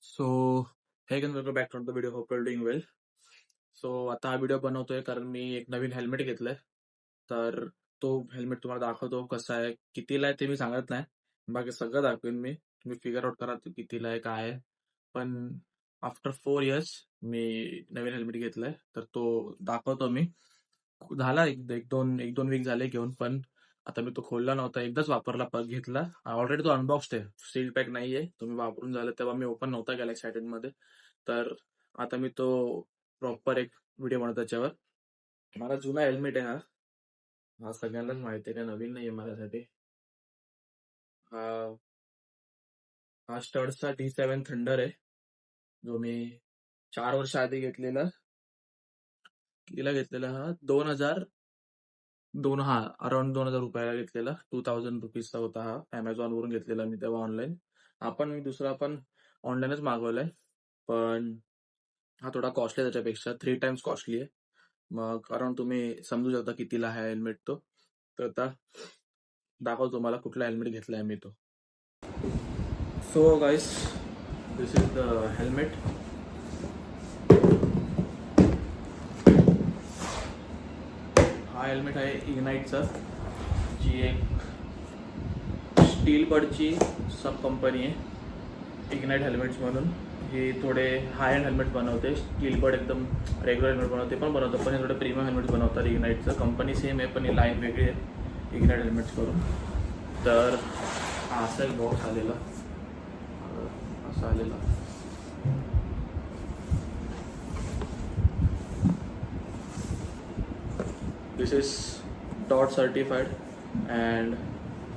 So hey gang welcome back to the video. Hope you doing well. So आता हा video बनवतोय कारण मी एक नवीन हेल्मेट घेतलंय. तर तो हेल्मेट तुम्हाला दाखवतो कसा आहे, कितीला आहे ते मी सांगत नाही. बाकी सगळं दाखवेन मी. तुम्ही फिगर आउट करा तो कितीला आहे, काय आहे. पण आफ्टर 4 इयर्स मी नवीन हेल्मेट घेतलंय, तर तो दाखवतो मी. झाला एक दोन वीक झाले घेऊन, पण आता मी तो खोलला नव्हता, एकदाच वापरला, घेतला. ऑलरेडी तो अनबॉक्स्ड आहे, सील पॅक नाहीये. तुम्ही वापरून झालं तेव्हा मी ओपन नव्हता केला एक्साइटेड मध्ये. तर आता मी तो प्रॉपर एक व्हिडिओ बनवतो त्याच्यावर. मला जुना हेल्मेट आहे हा. हा सगळ्यांनाच माहिती आहे, का नवीन नाहीये माझ्यासाठी. हा हा स्टड्सचा D7 थंडर आहे, जो मी 4 वर्ष आधी घेतलेला. कितीला घेतलेला हा? 2002, हा अराउंड 2000 रुपयाला घेतलेला. 2000 रुपीजचा होता हा. अमेझॉन वरून घेतलेला मी तेव्हा ऑनलाईन. मी दुसरा पण ऑनलाईनच मागवलाय, पण हा थोडा कॉस्टली आहे त्याच्यापेक्षा, 3 टाइम्स कॉस्टली आहे. मग कारण तुम्ही समजू शकता कितीला आहे हेल्मेट तो. तर आता दाखवतो तुम्हाला कुठला हेल्मेट घेतलाय मी तो. So guys, this is the helmet. हा हेल्मेट आहे इग्नाइटचा, जी एक स्टील बर्डची सब कंपनी आहे, इग्नाइट हेल्मेट्स म्हणून. ही थोडे हाय एंड हेल्मेट बनवते. स्टील बर्ड एकदम रेग्युलर हेल्मेट बनवते पण बनवतात, पण हे थोडे प्रीमियम हेल्मेट बनवतात. इग्नाइटचं कंपनी सेम आहे, पण ही लाईन वेगळी आहे इग्नाइट हेल्मेट्स करून. तर हा असा एक बॉक्स आलेला, असा आलेला. दिस इज डॉट सर्टिफाईड अँड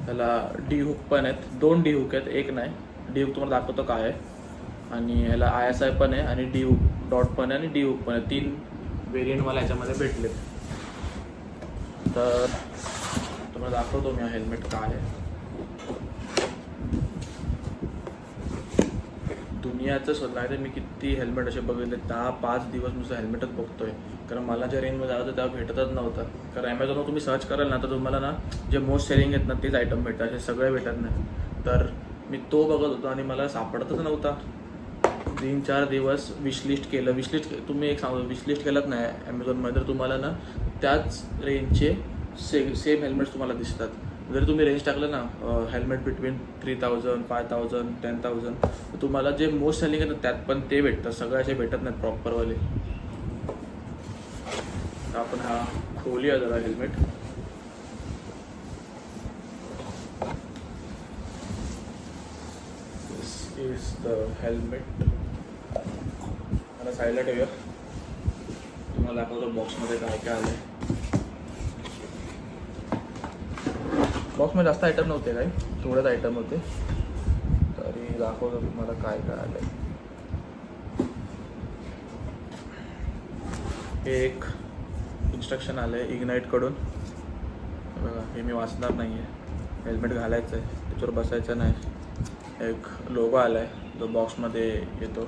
त्याला डी हुक पण आहेत. 2 डी हुक आहेत, एक नाही. डी हुक तुम्हाला दाखवतो काय आहे. आणि ह्याला ISI पण आहे, आणि डी हुक डॉट पण आहे, आणि डी हुक पण आहे. 3 व्हेरियंट मला ह्याच्यामध्ये भेटलेत. तर तुम्हाला दाखवतो मी हा हेल्मेट काय आहे. दुनियाचं स्वतः आहे. मी किती हेल्मेट असे बघितले, 10-5 दिवस नुसतं हेल्मेटच बघतोय. कारण मला ज्या रेंजमध्ये आलं होतं तेव्हा भेटतच नव्हतं. कारण ॲमेझॉनवर तुम्ही सर्च कराल ना, तर तुम्हाला ना जे मोस्ट सेलिंग आहेत ना तेच आयटम भेटतात, असे सगळे भेटत नाही. तर मी तो बघत होतो आणि मला सापडतच नव्हता. 3-4 दिवस विशलिस्ट केलं. तुम्ही एक सांगतो, विशलिस्ट केलं नाही ॲमेझॉनमध्ये, तर तुम्हाला ना त्याच रेंजचे सेम हेल्मेट्स तुम्हाला दिसतात. जर तुम्ही रेंज टाकलं ना, हेल्मेट बिटवीन 3000, 5000, 10,000, तर तुम्हाला जे मोस्ट सेलिंग आहे ना त्यात पण ते भेटतात. सगळे असे भेटत नाहीत प्रॉपरवाले. आपण हा खोलूया जरा helmet. This is the helmet. मला साईडला ठेवूया, तुम्हाला दाखवतो बॉक्समध्ये काय काय आलं आहे. बॉक्समध्ये जास्त आयटम नव्हते, काय थोडेच आयटम होते, तरी दाखवतो तुम्हाला काय काय आलं आहे. हे एक इन्स्ट्रक्शन आलं आहे इग्नाईटकडून. बघा, हे मी वाचणार नाही आहे. हेल्मेट घालायचं आहे, त्याच्यावर बसायचं नाही. एक लोगो आला आहे जो बॉक्समध्ये येतो.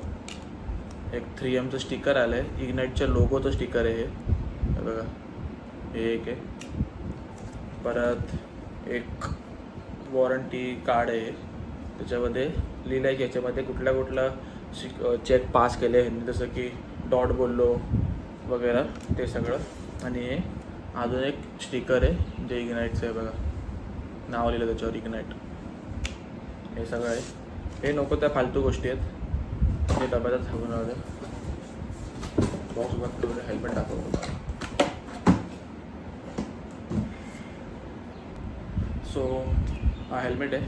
एक 3Mचं स्टिकर आलं आहे, इग्नाईटच्या लोगोचं स्टिकर आहे हे बघा. हे एक आहे. परत एक वॉरंटी कार्ड आहे, त्याच्यामध्ये लिहिलं आहे की याच्यामध्ये कुठला चेक पास केले आहे, जसं की डॉट बोललो वगैरे ते सगळं. आणि हे अजून एक स्टिकर आहे जे इग्नाईटचं आहे बघा, नाव लिहिलं त्याच्यावर इग्नाईट. हे सगळं आहे. हे नको त्या फालतू गोष्टी आहेत, हे डब्यातच थांबून राहू दे. बॉक्स बंद करून हेल्मेट दाखवतो. सो हा हेल्मेट आहे.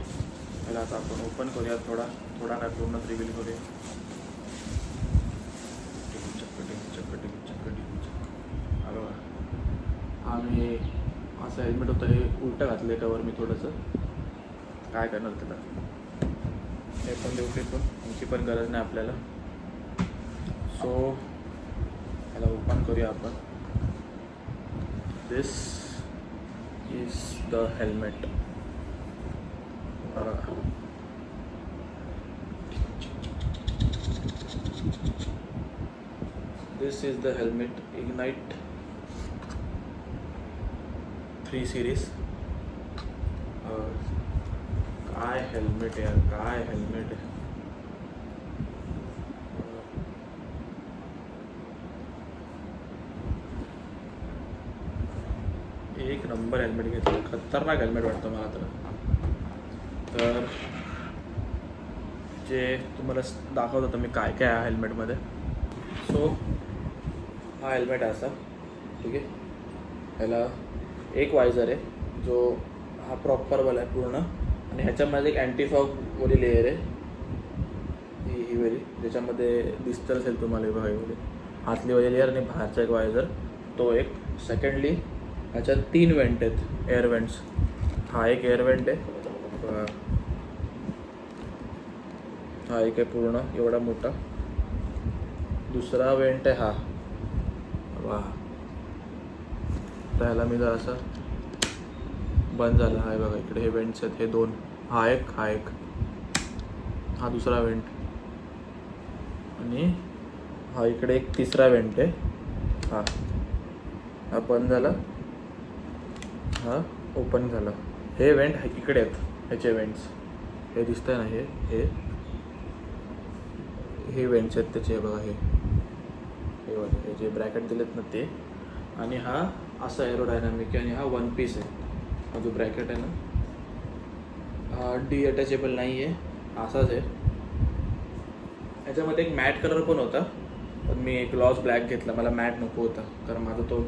याला आता आपण ओपन करूया, थोडा काय पूर्ण रिव्हील करूया. हा मी असं हेल्मेट होतं, हे उलटं घातलं आहे कवर मी थोडंसं. काय करणार त्याला, हे पण देऊ फेकून, यांची पण गरज नाही आपल्याला. सो ह्याला ओपन करूया आपण. This is the helmet. This is the helmet ignite 3 series. काय हेल्मेट यार, काय हेल्मेट आहे. एक नंबर हेल्मेट घेतलं, खतरनाक हेल्मेट वाटतं मला तर जे तुम्हाला दाखवत होतं मी काय काय आहे हेल्मेटमध्ये. सो हा हेल्मेट आहे असा, ठीक आहे. ह्याला एक वायझर आहे जो हा प्रॉपरवाला आहे पूर्ण, आणि ह्याच्यामध्ये एक अँटीफॉगवाली लेअर आहे ही वेळी, ज्याच्यामध्ये दिसतं असेल तुम्हाला बघा वेळी हातली वाली लेअर आणि बाहेरचा एक वायझर तो एक. सेकंडली ह्याच्यात 3 वेंट आहेत, एअर वेंट्स. हा एक एअर वेंट आहे, हा एक आहे पूर्ण एवढा मोठा. दुसरा वेंट आहे हा, वा. तर ह्याला मी जर असं बंद झालं, हा बघा इकडे हे वेंट्स आहेत, हे 2, हा एक हा दुसरा वेंट, आणि हा इकडे एक तिसरा वेंट आहे. हा बंद झाला, हा ओपन झाला. हे वेंट इकडे आहेत, ह्याचे वेंट्स हे दिसत आहे ना, हे वेंट्स आहेत त्याचे बघा, हे जे ब्रॅकेट दिलेत ना ते. आणि हा असा एरोडायनामिक आहे, आणि हा 1 पीस आहे. हा जो ब्रॅकेट आहे ना हा डिअटॅचेबल नाही आहे, असाच आहे. ह्याच्यामध्ये एक मॅट कलर पण होता, पण मी ग्लॉस ब्लॅक घेतला, मला मॅट नको होता, कारण माझा तो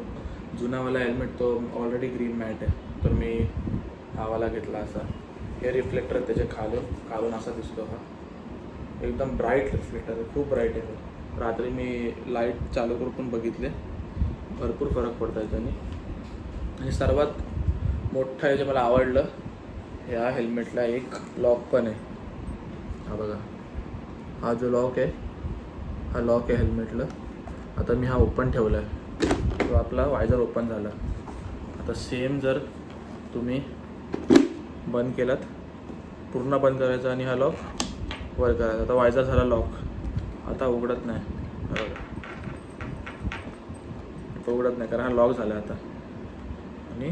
जुनावाला हेल्मेट तो ऑलरेडी ग्रीन मॅट आहे, तर मी हावाला घेतला असा. हे रिफ्लेक्टर त्याचे खालून असा दिसतो, हा एकदम ब्राईट रिफ्लेक्टर आहे, खूप ब्राईट आहे. रात्री मी लाईट चालू करून पण बघितले, भरपूर फरक पडतो याच्याने. आणि सर्वात मोठं हे जे मला आवडलं, ह्या हेल्मेटला एक लॉक पण आहे, हा बघा, हा जो लॉक आहे हा लॉक आहे हेल्मेटला. आता मी हा ओपन ठेवला आहे, तो आपला वायझर ओपन झाला. आता सेम जर तुम्ही बंद केलात, पूर्ण बंद करायचा आणि हा लॉक वर करायचा. आता वायझर झाला लॉक, आता उघडत नाही, आता उघडत नाही कारण हा लॉक झाला आता. आणि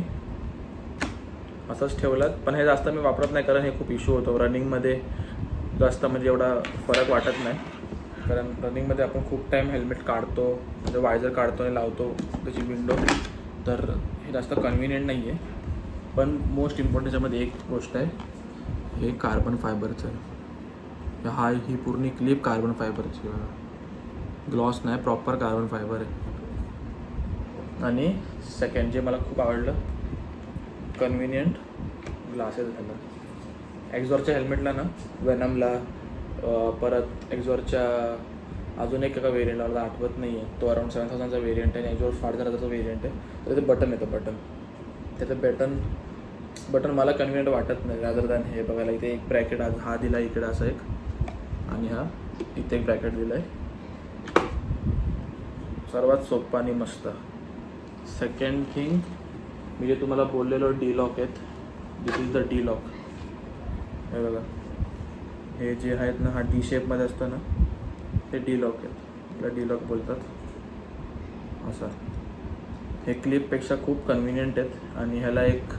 असंच ठेवलात, पण हे जास्त मी वापरत नाही कारण हे खूप इश्यू होतो रनिंगमध्ये. जास्त म्हणजे एवढा फरक वाटत नाही, कारण रनिंगमध्ये आपण खूप टाईम हेल्मेट काढतो, म्हणजे वायझर काढतो आणि लावतो त्याची विंडो, तर हे जास्त कन्व्हिनियंट नाही आहे. पण मोस्ट इम्पॉर्टंट त्याच्यामध्ये एक गोष्ट आहे, हे कार्बन फायबरचं आहे. ही पूर्ण क्लिप कार्बन फायबरची, ग्लॉस नाही, प्रॉपर कार्बन फायबर आहे. आणि सेकंड जे मला खूप आवडलं, कन्व्हिनियंट ग्लासेस झालं. एक्झॉरच्या हेल्मेटला ना, वेनमला, परत एक्झॉरच्या अजून एक एका व्हेरियंट मला आठवत नाही आहे, तो अराउंड 7000चा व्हेरियंट आहे, आणि एक्झॉर 5000चा व्हेरियंट आहे. तर ते बटन येतं, त्याचं बटन मला कन्व्हिनियंट वाटत नाही रादर दॅन हे. बघायला इथे एक ब्रॅकेट हा दिला इकडे असं एक, आणि हा इथे एक ब्रॅकेट दिला आहे. सर्वात सोपा आणि मस्त. सेकंड थिंग, मी जे तुम्हाला बोललेलो डी-लॉक आहेत, दिस इज द डी-लॉक. हे बघा, हे जे आहेत ना, हा डी शेपमध्ये असतं ना, हे डी-लॉक आहेत, याला डी-लॉक बोलतात. असा हे क्लिपपेक्षा खूप कन्व्हिनियंट आहेत. आणि ह्याला एक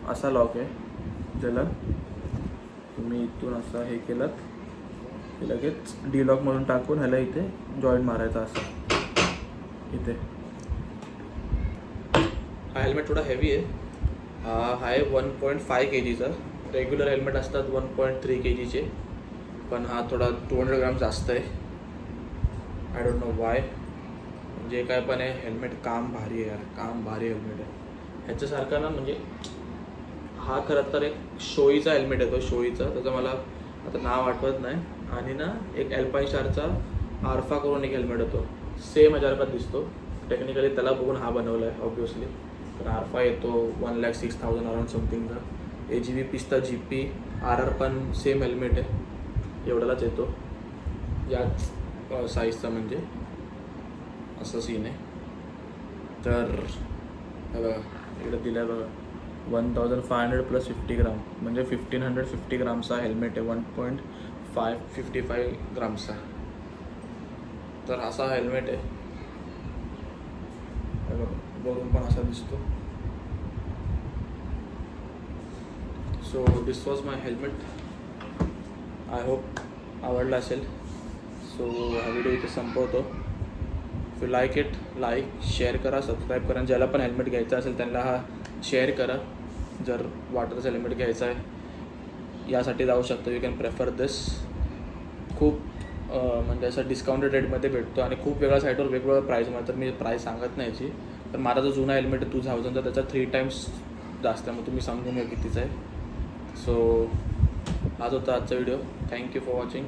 असा लॉक आहे, ज्याला तुम्ही इथून असं हे केलं की लगेच डी-लॉकमधून टाकून ह्याला इथे जॉईंट मारायचा असं इथे. हा हेल्मेट थोडा हेवी आहे, हा आहे 1.5 kgचा. रेग्युलर हेल्मेट असतात 1.3 kgचे, पण हा थोडा 200 ग्राम जास्त आहे. I don't know Y. जे काय पण आहे, हेल्मेट काम भारी आहे यार, काम भारी हेल्मेट आहे. ह्याच्यासारखा ना, म्हणजे हा खरं तर एक शोईचा हेल्मेट आहे, तो शोईचा, त्याचं मला आता नाव आठवत नाही. आणि ना एक अल्पाईनशारचा आर्फा करून एक हेल्मेट होतो, सेम ह्याच्यासारखा दिसतो. टेक्निकली त्याला बघून हा बनवला आहे ऑब्वियसली, तर आर्फा येतो 1,06,000 अराउंड समथिंगचा. AGV पिस्ता GP RR पण सेम हेल्मेट आहे, एवढ्यालाच येतो, याच साईजचा, म्हणजे असं सीन आहे. तर बघा इकडे दिलं आहे बघा, 1500 + 50 ग्राम, म्हणजे 1550 ग्रामचा हेल्मेट आहे, 1.55 ग्रामचा. तर असा हेल्मेट आहे, बघून पण असा दिसतो. So this was my helmet. I hope आवडला असेल. सो हा व्हिडिओ इथे संपवतो. You like it, like share करा, सबस्क्राईब करा. ज्याला पण हेल्मेट घ्यायचा असेल त्यांना हा शेअर करा. जर वाटत असेल हेल्मेट घ्यायचं आहे यासाठी जाऊ शकतो. यू कॅन प्रेफर दिस. खूप म्हणजे असं डिस्काउंटेड रेटमध्ये भेटतो आणि खूप वेगळ्या साईटवर वेगवेगळ्या प्राईजमध्ये. तर मी प्राईस सांगत नाही याची, पण माझा जो जुना हेल्मेट आहे 2000चा त्याचा 3 टाईम्स जास्त आहे. मग तुम्ही समजून घ्या कितीचं आहे. सो हाच होता आजचा व्हिडिओ. Thank you for watching.